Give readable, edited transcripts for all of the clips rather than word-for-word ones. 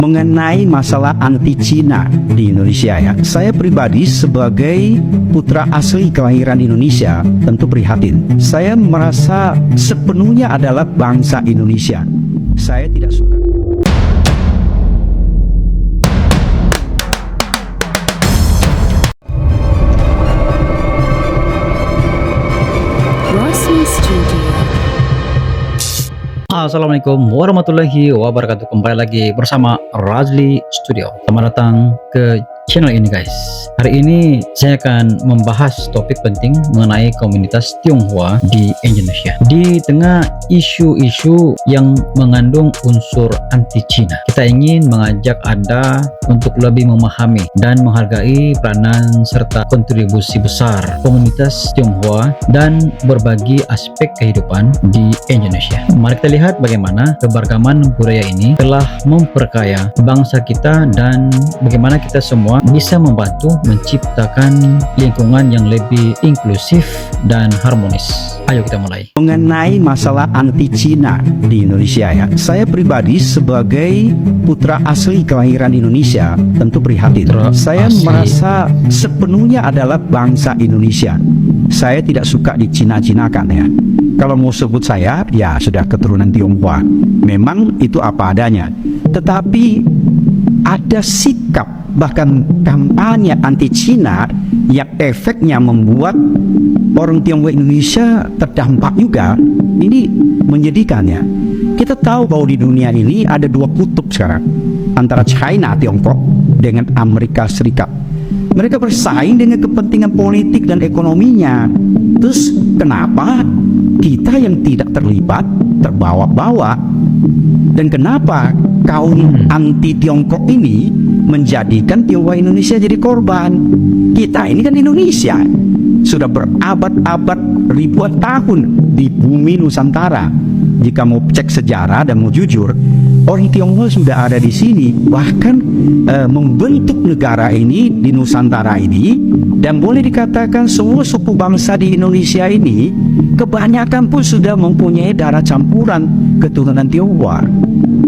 mengenai masalah anti Cina di Indonesia ya. Saya pribadi sebagai putra asli kelahiran Indonesia tentu prihatin. Saya merasa sepenuhnya adalah bangsa Indonesia. Saya tidak suka. Assalamualaikum warahmatullahi wabarakatuh. Kembali lagi bersama Razli Studio. Selamat datang ke channel ini guys. Hari ini saya akan membahas topik penting mengenai komunitas Tionghoa di Indonesia. Di tengah isu-isu yang mengandung unsur anti Cina, kita ingin mengajak Anda untuk lebih memahami dan menghargai peranan serta kontribusi besar komunitas Tionghoa dan berbagi aspek kehidupan di Indonesia. Mari kita lihat bagaimana keberagaman budaya ini telah memperkaya bangsa kita dan bagaimana kita semua bisa membantu menciptakan lingkungan yang lebih inklusif dan harmonis. Ayo kita mulai. Mengenai masalah anti Cina di Indonesia ya. Saya pribadi sebagai putra asli kelahiran Indonesia tentu prihatin. Saya merasa sepenuhnya adalah bangsa Indonesia. Saya tidak suka dicina-cinakan ya. Kalau mau sebut saya, ya sudah keturunan Tionghoa. Memang itu apa adanya. Tetapi ada sikap bahkan kampanye anti Cina yang efeknya membuat orang Tionghoa Indonesia terdampak juga. Ini menyedihkan ya. Kita tahu bahwa di dunia ini ada dua kutub sekarang, antara China, Tiongkok dengan Amerika Serikat. Mereka bersaing dengan kepentingan politik dan ekonominya. Terus kenapa kita yang tidak terlibat terbawa-bawa? Dan kenapa kaum anti Tiongkok ini menjadikan Tionghoa Indonesia jadi korban? Kita ini kan Indonesia, sudah berabad-abad ribuan tahun di bumi Nusantara. Jika mau cek sejarah dan mau jujur, orang Tionghoa sudah ada di sini, bahkan membentuk negara ini di Nusantara ini. Dan boleh dikatakan semua suku bangsa di Indonesia ini kebanyakan pun sudah mempunyai darah campuran keturunan Tionghoa.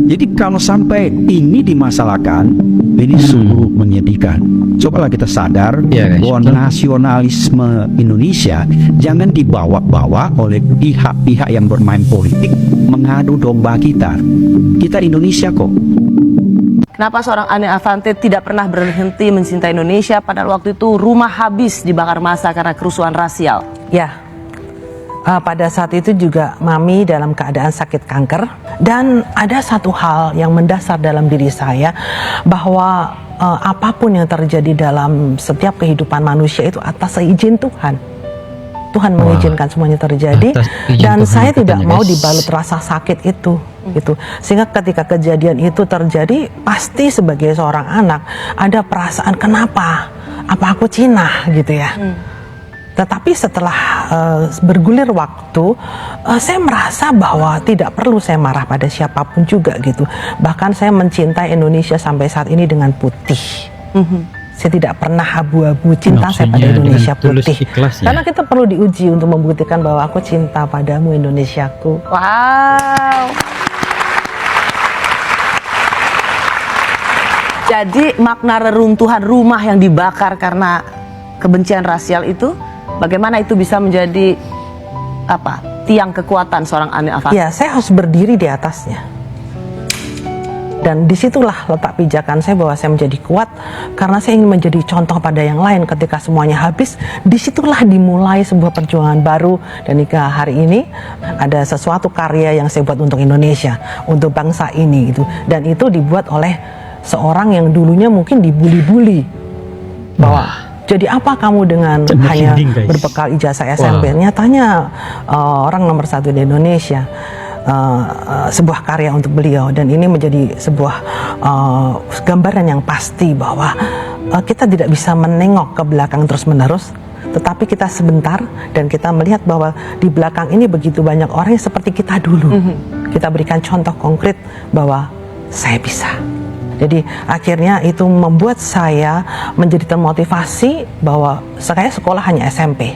Jadi kalau sampai ini dimasalahkan, ini sungguh menyedihkan. Cobalah kita sadar bahwa nasionalisme Indonesia jangan dibawa-bawa oleh pihak-pihak yang bermain politik mengadu domba kita. Kita Indonesia kok. Kenapa seorang Anne Avanti tidak pernah berhenti mencintai Indonesia padahal waktu itu rumah habis dibakar massa karena kerusuhan rasial? Ya, pada saat itu juga Mami dalam keadaan sakit kanker. Dan ada satu hal yang mendasar dalam diri saya, bahwa apapun yang terjadi dalam setiap kehidupan manusia itu atas izin Tuhan. Tuhan mengizinkan semuanya terjadi, dan saya tidak mau dibalut rasa sakit itu gitu. Sehingga ketika kejadian itu terjadi, pasti sebagai seorang anak ada perasaan kenapa, apa aku Cina gitu ya. Tetapi setelah bergulir waktu, saya merasa bahwa tidak perlu saya marah pada siapapun juga gitu. Bahkan saya mencintai Indonesia sampai saat ini dengan putih. Saya tidak pernah abu-abu cinta saya pada Indonesia putih. Karena kita perlu diuji untuk membuktikan bahwa aku cinta padamu Indonesiaku. Wow. Jadi makna reruntuhan rumah yang dibakar karena kebencian rasial itu, bagaimana itu bisa menjadi apa? Tiang kekuatan seorang Anne Avanti? Ya, saya harus berdiri di atasnya. Dan disitulah letak pijakan saya bahwa saya menjadi kuat, karena saya ingin menjadi contoh pada yang lain. Ketika semuanya habis, disitulah dimulai sebuah perjuangan baru. Dan hingga hari ini ada sesuatu karya yang saya buat untuk Indonesia, untuk bangsa ini gitu. Dan itu dibuat oleh seorang yang dulunya mungkin dibully-bully, bahwa jadi apa kamu dengan hanya berbekal ijazah SMP? Nyatanya orang nomor satu di Indonesia. Sebuah karya untuk beliau, dan ini menjadi sebuah gambaran yang pasti bahwa kita tidak bisa menengok ke belakang terus-menerus, tetapi kita sebentar dan kita melihat bahwa di belakang ini begitu banyak orang yang seperti kita dulu. Kita berikan contoh konkret bahwa saya bisa. Jadi akhirnya itu membuat saya menjadi termotivasi bahwa saya sekolah hanya SMP.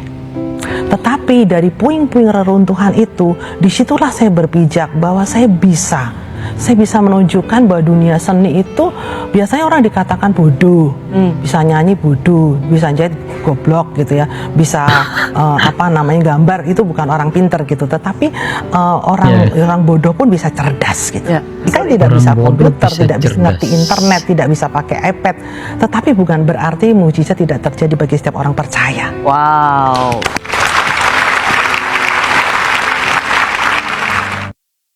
Tetapi dari puing-puing reruntuhan itu, disitulah saya berpijak bahwa saya bisa saya bisa menunjukkan bahwa dunia seni itu biasanya orang dikatakan bodoh, bisa nyanyi bodoh, bisa jahit goblok gitu ya, bisa gambar itu bukan orang pinter gitu, tetapi orang bodoh pun bisa cerdas gitu. Saya tidak Orang bisa bodoh komputer, bisa tidak bisa cerdas. ngerti internet, tidak bisa pakai iPad, tetapi bukan berarti mujizat tidak terjadi bagi setiap orang percaya. Wow.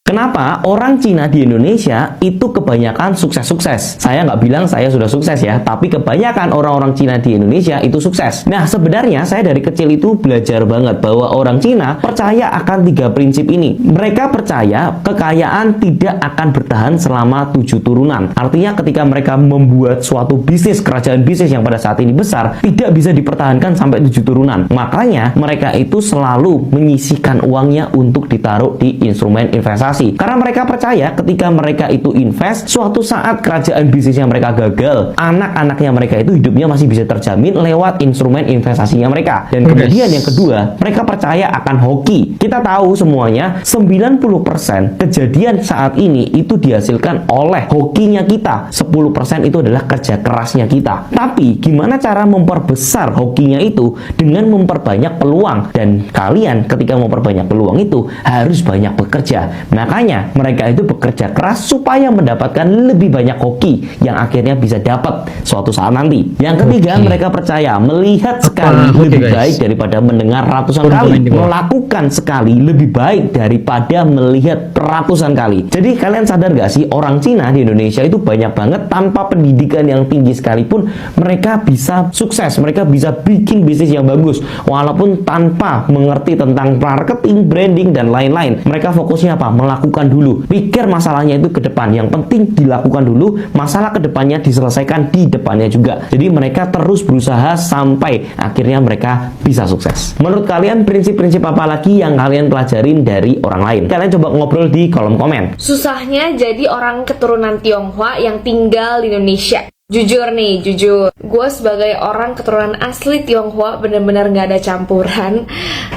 Kenapa orang Cina di Indonesia itu kebanyakan sukses-sukses? Saya nggak bilang saya sudah sukses ya, tapi kebanyakan orang-orang Cina di Indonesia itu sukses. Nah, sebenarnya saya dari kecil itu belajar banget bahwa orang Cina percaya akan 3 prinsip ini. Mereka percaya kekayaan tidak akan bertahan selama 7 turunan. Artinya ketika mereka membuat suatu bisnis, kerajaan bisnis yang pada saat ini besar, tidak bisa dipertahankan sampai 7 turunan. Makanya mereka itu selalu menyisihkan uangnya untuk ditaruh di instrumen investasi. Karena mereka percaya ketika mereka itu invest, suatu saat kerajaan bisnisnya mereka gagal, anak-anaknya mereka itu hidupnya masih bisa terjamin lewat instrumen investasinya mereka. Dan kemudian yang kedua, mereka percaya akan hoki. Kita tahu semuanya 90% kejadian saat ini itu dihasilkan oleh hokinya kita. 10% itu adalah kerja kerasnya kita. Tapi gimana cara memperbesar hokinya itu dengan memperbanyak peluang? Dan kalian ketika memperbanyak peluang itu harus banyak bekerja. Makanya mereka itu bekerja keras supaya mendapatkan lebih banyak hoki yang akhirnya bisa dapat suatu saat nanti. Yang ketiga, mereka percaya melihat sekali hoki, lebih guys? baik daripada mendengar ratusan Turun kali. komen di bawah. Melakukan sekali lebih baik daripada melihat ratusan kali. Jadi kalian sadar gak sih, orang Cina di Indonesia itu banyak banget tanpa pendidikan yang tinggi sekalipun mereka bisa sukses, mereka bisa bikin bisnis yang bagus walaupun tanpa mengerti tentang marketing, branding, dan lain-lain. Mereka fokusnya apa? Melakukan dulu. Pikir masalahnya itu ke depan. Yang penting dilakukan dulu, masalah ke depannya diselesaikan di depannya juga. Jadi mereka terus berusaha sampai akhirnya mereka bisa sukses. Menurut kalian prinsip-prinsip apa lagi yang kalian pelajarin dari orang lain? Kalian coba ngobrol di kolom komen. Susahnya jadi orang keturunan Tionghoa yang tinggal di Indonesia. Jujur nih, gue sebagai orang keturunan asli Tionghoa bener-bener gak ada campuran.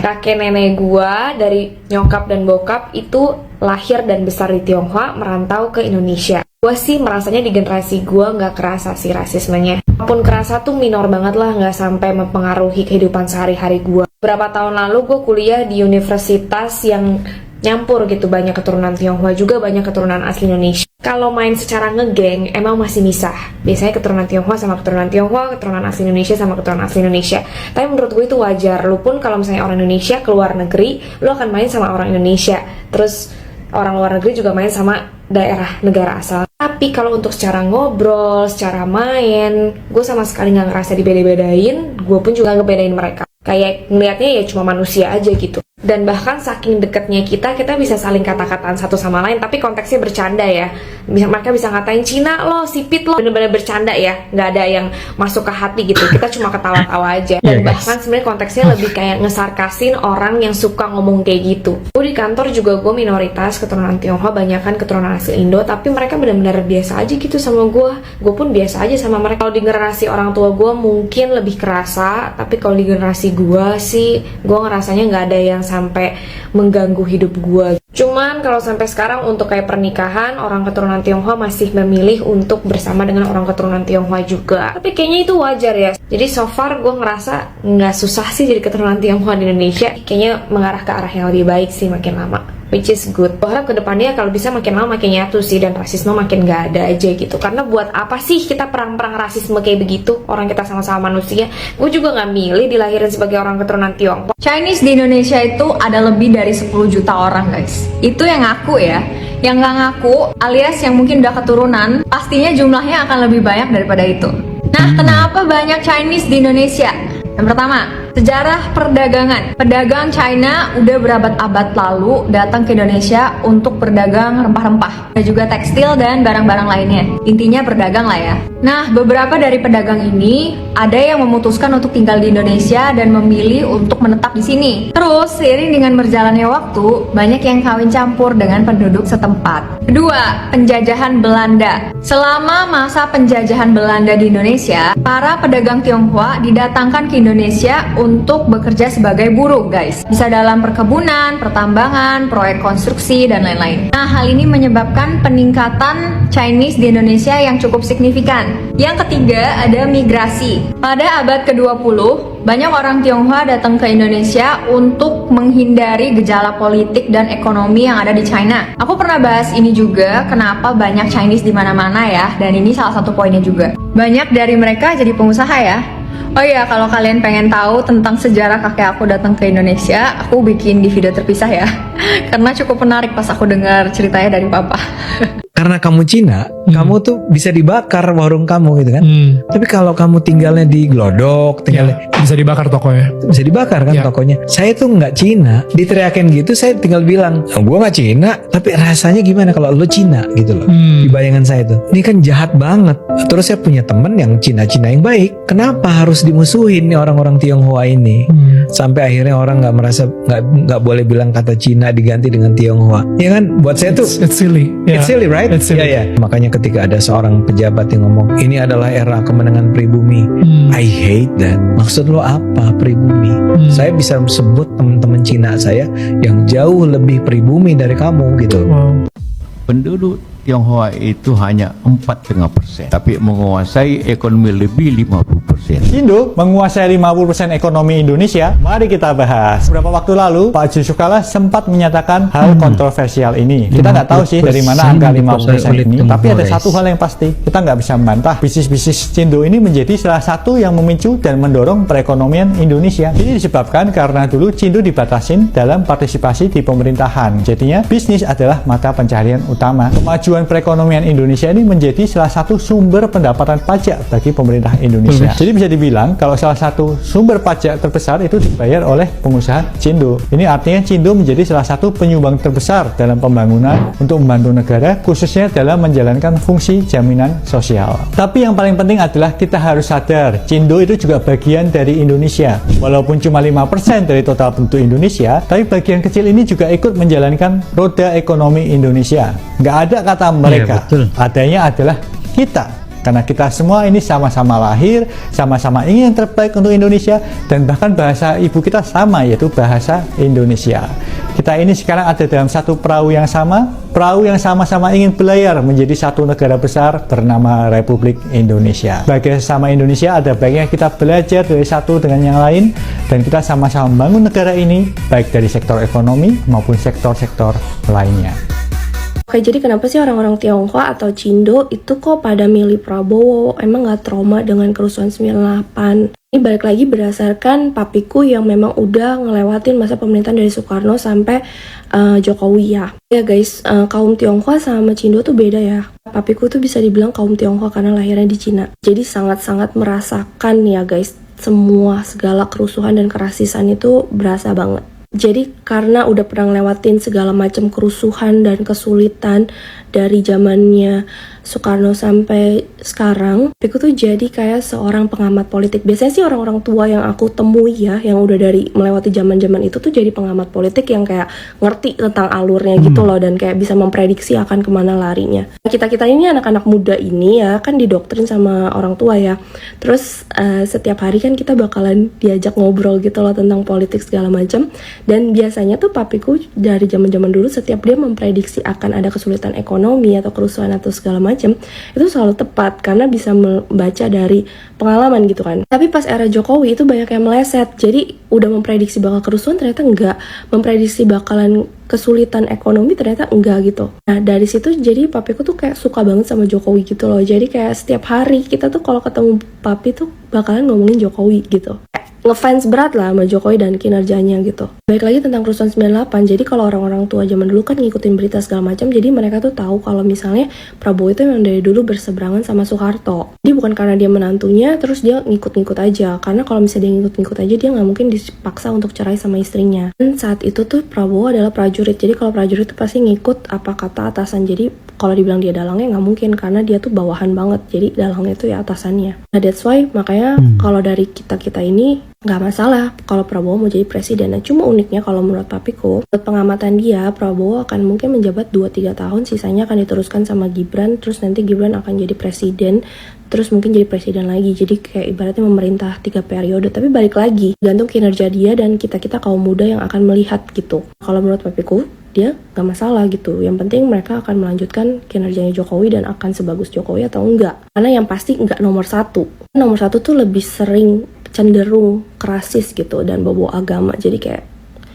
Kakek nenek gue dari nyokap dan bokap itu lahir dan besar di Tionghoa, merantau ke Indonesia. Gue sih merasanya di generasi gue gak kerasa sih rasismenya. Walaupun kerasa tuh minor banget lah, gak sampai mempengaruhi kehidupan sehari-hari gue. Beberapa tahun lalu gue kuliah di universitas yang nyampur gitu, banyak keturunan Tionghoa juga, banyak keturunan asli Indonesia. Kalau main secara ngegeng emang masih misah. Biasanya keturunan Tionghoa sama keturunan Tionghoa, keturunan asli Indonesia sama keturunan asli Indonesia. Tapi menurut gue itu wajar. Lu pun kalau misalnya orang Indonesia keluar negeri, lu akan main sama orang Indonesia. Terus orang luar negeri juga main sama daerah negara asal. Tapi kalau untuk secara ngobrol, secara main, gue sama sekali nggak ngerasa dibeda-bedain. Gue pun juga ngebedain mereka. Kayak ngeliatnya ya cuma manusia aja gitu. Dan bahkan saking dekatnya kita bisa saling kata-kataan satu sama lain, tapi konteksnya bercanda ya. Mereka bisa ngatain Cina lo, sipit lo, bener-bener bercanda ya, nggak ada yang masuk ke hati gitu. Kita cuma ketawa-tawa aja. Dan bahkan sebenarnya konteksnya lebih kayak ngesarkasin orang yang suka ngomong kayak gitu. Gue di kantor juga gue minoritas keturunan Tionghoa, banyakan keturunan asli Indo, tapi mereka bener-bener biasa aja gitu sama gue. Gue pun biasa aja sama mereka. Kalau di generasi orang tua gue mungkin lebih kerasa, tapi kalau di generasi gue sih, gue ngerasanya nggak ada yang sampai mengganggu hidup gue. Cuman kalau sampai sekarang untuk kayak pernikahan, orang keturunan Tionghoa masih memilih untuk bersama dengan orang keturunan Tionghoa juga. Tapi kayaknya itu wajar ya. Jadi so far gue ngerasa nggak susah sih jadi keturunan Tionghoa di Indonesia. Kayaknya mengarah ke arah yang lebih baik sih makin lama, which is good. Gue harap kedepannya kalau bisa makin lama makin nyatu sih, dan rasisme makin gak ada aja gitu. Karena buat apa sih kita perang-perang rasisme kayak begitu? Orang kita sama-sama manusia. Gue juga gak milih dilahirin sebagai orang keturunan Tionghoa. Chinese di Indonesia itu ada lebih dari 10 juta orang guys. Itu yang ngaku ya. Yang gak ngaku alias yang mungkin udah keturunan, pastinya jumlahnya akan lebih banyak daripada itu. Nah, kenapa banyak Chinese di Indonesia? Yang pertama, sejarah perdagangan. Pedagang China udah berabad-abad lalu datang ke Indonesia untuk berdagang rempah-rempah dan juga tekstil dan barang-barang lainnya. Intinya berdagang lah ya. Nah, beberapa dari pedagang ini ada yang memutuskan untuk tinggal di Indonesia dan memilih untuk menetap di sini. Terus, seiring dengan berjalannya waktu, banyak yang kawin campur dengan penduduk setempat. Kedua, penjajahan Belanda. Selama masa penjajahan Belanda di Indonesia, para pedagang Tionghoa didatangkan ke Indonesia untuk bekerja sebagai buruh guys. Bisa dalam perkebunan, pertambangan, proyek konstruksi, dan lain-lain. Nah, hal ini menyebabkan peningkatan Chinese di Indonesia yang cukup signifikan. Yang ketiga, ada migrasi. Pada abad ke-20, banyak orang Tionghoa datang ke Indonesia untuk menghindari gejala politik dan ekonomi yang ada di China. Aku pernah bahas ini juga, kenapa banyak Chinese di mana-mana ya, dan ini salah satu poinnya juga. Banyak dari mereka jadi pengusaha ya. Oh iya, kalau kalian pengen tahu tentang sejarah kakek aku datang ke Indonesia, aku bikin di video terpisah ya. Karena cukup menarik pas aku dengar ceritanya dari papa. Karena kamu Cina, kamu tuh bisa dibakar warung kamu gitu kan. Tapi kalau kamu tinggalnya di Glodok, tinggalnya bisa dibakar tokonya. bisa dibakar kan tokonya. Saya tuh nggak Cina, diteriakin gitu, saya tinggal bilang, oh, gue nggak Cina, tapi rasanya gimana kalau lo Cina gitu loh. Di bayangan saya tuh, ini kan jahat banget. Terus saya punya temen yang Cina-Cina yang baik. Kenapa harus dimusuhin nih orang-orang Tionghoa ini? Sampai akhirnya orang nggak merasa nggak boleh bilang kata Cina diganti dengan Tionghoa. Ya kan, buat saya tuh It's silly. it's silly, right? It's silly. Ya. Makanya ketika ada seorang pejabat yang ngomong ini adalah era kemenangan pribumi, I hate that. Maksud lo apa pribumi? Saya bisa sebut teman-teman Cina saya yang jauh lebih pribumi dari kamu gitu. Wow. Penduduk Tionghoa itu hanya 4,5%, tapi menguasai ekonomi lebih 50%. Indo menguasai 50% ekonomi Indonesia. Mari kita bahas. Beberapa waktu lalu, Pak Yusuf Kala sempat menyatakan hal kontroversial ini. Kita nggak tahu sih dari mana angka 50% ini, tapi ada satu hal yang pasti, kita nggak bisa membantah. Bisnis-bisnis Cindo ini menjadi salah satu yang memicu dan mendorong perekonomian Indonesia. Ini disebabkan karena dulu Cindo dibatasin dalam partisipasi di pemerintahan. Jadinya, bisnis adalah mata pencaharian utama. Kemajuan perekonomian Indonesia ini menjadi salah satu sumber pendapatan pajak bagi pemerintah Indonesia. Jadi bisa dibilang kalau salah satu sumber pajak terbesar itu dibayar oleh pengusaha Cindo. Ini artinya Cindo menjadi salah satu penyumbang terbesar dalam pembangunan untuk membantu negara, khususnya dalam menjalankan fungsi jaminan sosial. Tapi yang paling penting adalah kita harus sadar, Cindo itu juga bagian dari Indonesia. Walaupun cuma 5% dari total penduduk Indonesia, tapi bagian kecil ini juga ikut menjalankan roda ekonomi Indonesia. Nggak ada kata mereka, adanya adalah kita. Karena kita semua ini sama-sama lahir, sama-sama ingin yang terbaik untuk Indonesia, dan bahkan bahasa ibu kita sama, yaitu bahasa Indonesia. Kita ini sekarang ada dalam satu perahu yang sama-sama ingin berlayar menjadi satu negara besar bernama Republik Indonesia. Bagi sesama Indonesia, ada baiknya kita belajar dari satu dengan yang lain, dan kita sama-sama membangun negara ini, baik dari sektor ekonomi maupun sektor-sektor lainnya. Oke, jadi kenapa sih orang-orang Tionghoa atau Cindo itu kok pada milih Prabowo? Emang nggak trauma dengan kerusuhan 98? Ini balik lagi berdasarkan papiku yang memang udah ngelewatin masa pemerintahan dari Soekarno sampai Jokowi ya. Ya guys, kaum Tionghoa sama Cindo tuh beda ya. Papiku tuh bisa dibilang kaum Tionghoa karena lahirnya di Cina. Jadi sangat-sangat merasakan ya guys, segala kerusuhan dan kerasisan itu berasa banget. Jadi karena udah pernah ngelewatin segala macam kerusuhan dan kesulitan dari zamannya Soekarno sampai sekarang, aku tuh jadi kayak seorang pengamat politik. Biasanya sih orang-orang tua yang aku temui ya, yang udah dari melewati zaman-zaman itu tuh jadi pengamat politik yang kayak ngerti tentang alurnya gitu loh, dan kayak bisa memprediksi akan kemana larinya. Kita-kita ini anak-anak muda ini ya kan didoktrin sama orang tua ya. Terus setiap hari kan kita bakalan diajak ngobrol gitu loh tentang politik segala macam. Dan biasanya tuh papiku dari zaman-zaman dulu setiap dia memprediksi akan ada kesulitan ekonomi atau kerusuhan atau segala macam, itu selalu tepat karena bisa membaca dari pengalaman gitu kan. Tapi pas era Jokowi itu banyak yang meleset. Jadi udah memprediksi bakal kerusuhan ternyata enggak, memprediksi bakalan kesulitan ekonomi ternyata enggak gitu. Nah dari situ jadi papiku tuh kayak suka banget sama Jokowi gitu loh. Jadi kayak setiap hari kita tuh kalau ketemu papi tuh bakalan ngomongin Jokowi gitu. Ngefans berat lah sama Jokowi dan kinerjanya gitu. Baik lagi tentang kerusuhan 98, jadi kalau orang-orang tua zaman dulu kan ngikutin berita segala macam, jadi mereka tuh tahu kalau misalnya Prabowo itu memang dari dulu berseberangan sama Soeharto. Jadi bukan karena dia menantunya terus dia ngikut-ngikut aja, karena kalau misalnya dia ngikut-ngikut aja dia nggak mungkin dipaksa untuk cerai sama istrinya. Dan saat itu tuh Prabowo adalah prajurit, jadi kalau prajurit itu pasti ngikut apa kata atasan, jadi kalau dibilang dia dalangnya nggak mungkin, karena dia tuh bawahan banget, jadi dalangnya tuh ya atasannya. Nah that's why makanya kalau dari kita ini nggak masalah kalau Prabowo mau jadi presiden. Nah cuma uniknya kalau menurut papiku, menurut pengamatan dia, Prabowo akan mungkin menjabat 2-3 tahun, sisanya akan diteruskan sama Gibran, terus nanti Gibran akan jadi presiden, terus mungkin jadi presiden lagi, jadi kayak ibaratnya memerintah 3 periode. Tapi balik lagi, gantung kinerja dia dan kita kaum muda yang akan melihat gitu. Kalau menurut papiku, dia gak masalah gitu. Yang penting mereka akan melanjutkan kinerjanya Jokowi dan akan sebagus Jokowi atau enggak. Karena yang pasti enggak nomor 1. Nomor 1 tuh lebih sering cenderung kerasis gitu dan bawa agama. Jadi kayak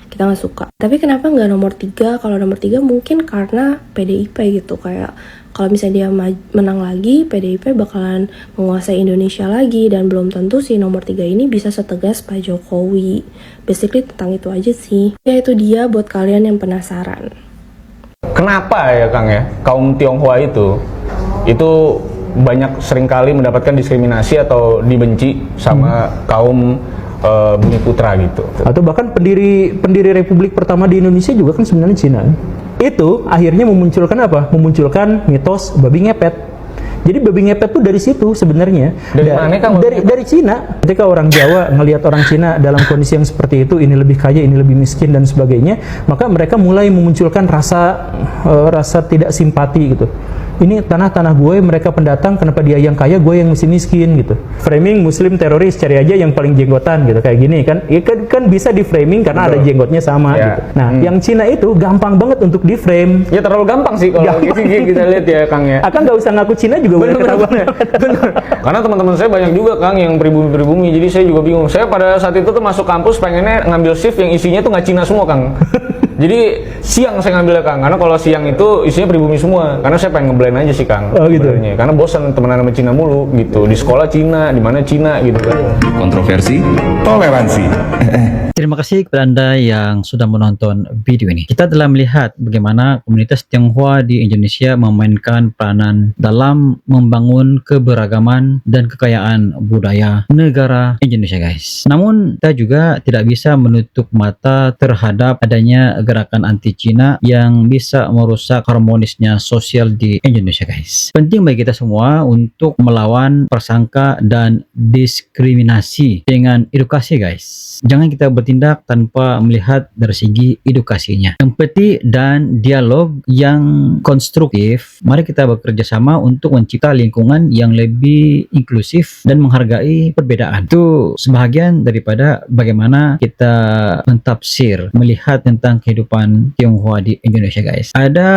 kita gak suka. Tapi kenapa nggak nomor 3? Kalau nomor 3 mungkin karena PDIP gitu. Kayak kalau misalnya dia menang lagi, PDIP bakalan menguasai Indonesia lagi, dan belum tentu si nomor 3 ini bisa setegas Pak Jokowi. Basically tentang itu aja sih. Ya itu dia buat kalian yang penasaran. Kenapa ya Kang ya, kaum Tionghoa itu banyak seringkali mendapatkan diskriminasi atau dibenci sama kaum Bumi Putra gitu. Atau bahkan pendiri Republik pertama di Indonesia juga kan sebenarnya Cina. Itu akhirnya memunculkan apa? Memunculkan mitos babi ngepet. Jadi babi ngepet tuh dari situ sebenarnya. Dari mana Kang? Dari Cina. Ketika orang Jawa ngelihat orang Cina dalam kondisi yang seperti itu, ini lebih kaya, ini lebih miskin dan sebagainya, maka mereka mulai memunculkan rasa tidak simpati gitu. Ini tanah gue, mereka pendatang, kenapa dia yang kaya, gue yang mesti miskin gitu. Framing Muslim teroris, cari aja yang paling jenggotan gitu, kayak gini kan. Ya, kan bisa di framing karena ada jenggotnya sama gitu. Nah, yang Cina itu gampang banget untuk di frame. Ya terlalu gampang sih kalau kita lihat ya Kang ya. Akan nggak usah ngaku Cina juga udah ketahuan. Bener. Karena teman-teman saya banyak juga Kang yang pribumi, jadi saya juga bingung. Saya pada saat itu tuh masuk kampus pengennya ngambil shift yang isinya tuh nggak Cina semua Kang. Jadi siang saya ngambilnya Kang, karena kalau siang itu isinya pribumi semua. Karena saya pengen ngeblend aja sih Kang. Oh gitu. Sebenarnya. Karena bosan temenan sama Cina mulu gitu. Di sekolah Cina, di mana Cina gitu kan. Kontroversi, toleransi. Terima kasih kepada Anda yang sudah menonton video ini. Kita telah melihat bagaimana komunitas Tionghoa di Indonesia memainkan peranan dalam membangun keberagaman dan kekayaan budaya negara Indonesia, guys. Namun, kita juga tidak bisa menutup mata terhadap adanya gerakan anti-Cina yang bisa merusak harmonisnya sosial di Indonesia, guys. Penting bagi kita semua untuk melawan prasangka dan diskriminasi dengan edukasi, guys. Jangan kita bertindak tanpa melihat dari segi edukasinya. Empati dan dialog yang konstruktif. Mari kita bekerja sama untuk mencipta lingkungan yang lebih inklusif dan menghargai perbedaan. Itu sebahagian daripada bagaimana kita mentafsir, melihat tentang kehidupan Tionghoa di Indonesia, guys. Ada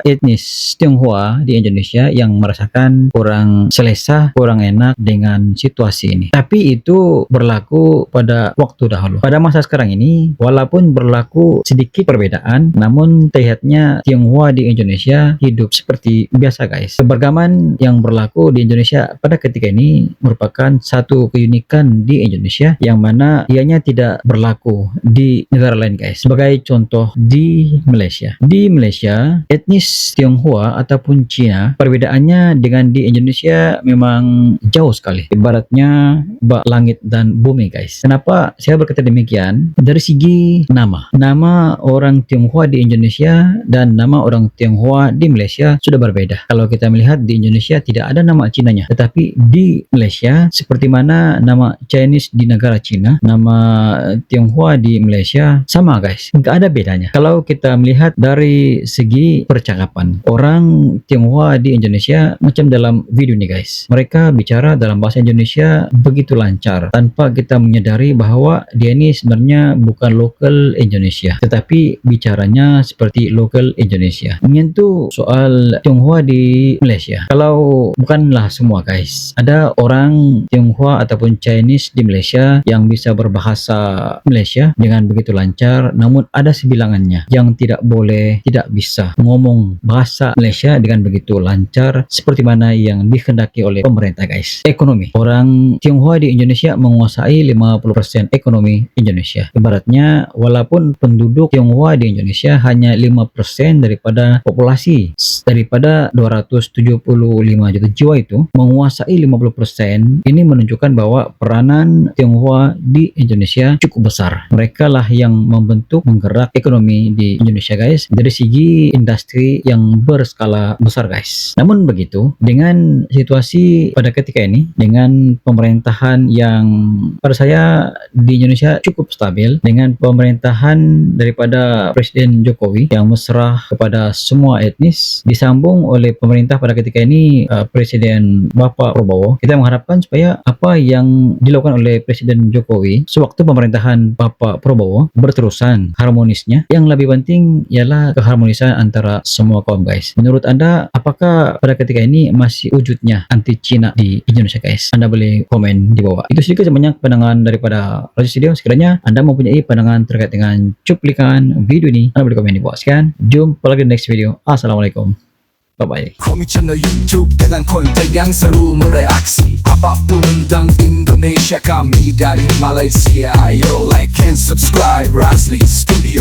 etnis Tionghoa di Indonesia yang merasakan kurang selesa, kurang enak dengan situasi ini. Tapi itu berlaku pada waktu dahulu. Pada masa sekarang ini, walaupun berlaku sedikit perbedaan, namun terlihatnya Tionghoa di Indonesia hidup seperti biasa, guys. Keberagaman yang berlaku di Indonesia pada ketika ini merupakan satu keunikan di Indonesia yang mana ianya tidak berlaku di negara lain, guys. Sebagai contoh di Malaysia. Di Malaysia, etnis Tionghoa ataupun Cina, perbedaannya dengan di Indonesia memang jauh sekali. Ibaratnya langit dan bumi, guys. Kenapa saya berkata demikian? Dari segi nama orang Tionghoa di Indonesia dan nama orang Tionghoa di Malaysia sudah berbeda. Kalau kita melihat di Indonesia tidak ada nama Cinanya, tetapi di Malaysia seperti mana nama Chinese di negara Cina, nama Tionghoa di Malaysia sama, guys. Nggak ada bedanya. Kalau kita melihat dari segi percakapan, orang Tionghoa di Indonesia macam dalam video ini, guys. Mereka bicara dalam bahasa Indonesia begitu lancar tanpa kita menyadari bahwa dia ini sebenarnya bukan lokal Indonesia, tetapi bicaranya seperti lokal Indonesia. Menyentuh soal Tionghoa di Malaysia. Kalau bukanlah semua, guys. Ada orang Tionghoa ataupun Chinese di Malaysia yang bisa berbahasa Malaysia dengan begitu lancar, namun ada sebilangannya yang tidak bisa ngomong bahasa Malaysia dengan begitu lancar seperti mana yang dikehendaki oleh pemerintah, guys. Ekonomi. Orang Tionghoa di Indonesia menguasai 50% ekonomi Indonesia. Ibaratnya walaupun penduduk Tionghoa di Indonesia hanya 5% daripada populasi, daripada 275 juta jiwa itu menguasai 50%, ini menunjukkan bahwa peranan Tionghoa di Indonesia cukup besar. Mereka lah yang membentuk, menggerak ekonomi di Indonesia guys, dari segi industri yang berskala besar guys. Namun begitu, dengan situasi pada ketika ini, dengan pemerintahan yang pada saya di Indonesia cukup stabil, dengan pemerintahan daripada Presiden Jokowi yang mesra kepada semua etnis, disambung oleh pemerintah pada ketika ini Presiden Bapak Prabowo, kita mengharapkan supaya apa yang dilakukan oleh Presiden Jokowi sewaktu pemerintahan Bapak Prabowo berterusan harmonisnya. Yang lebih penting ialah keharmonisan antara semua kaum guys. Menurut Anda, apakah pada ketika ini masih wujudnya anti Cina di Indonesia guys? Anda boleh komen di bawah. Itu sedikit sebanyak pandangan daripada Rajli Studio. Sekiranya Anda mempunyai pandangan terkait dengan cuplikan video ini, Anda boleh komen di bawah. Sekian, jumpa lagi di next video. Assalamualaikum. Bye-bye. Kami channel YouTube dengan konten yang seru mereaksi apapun tentang Indonesia, kami dari Malaysia. Ayo like and subscribe Rajli Studio.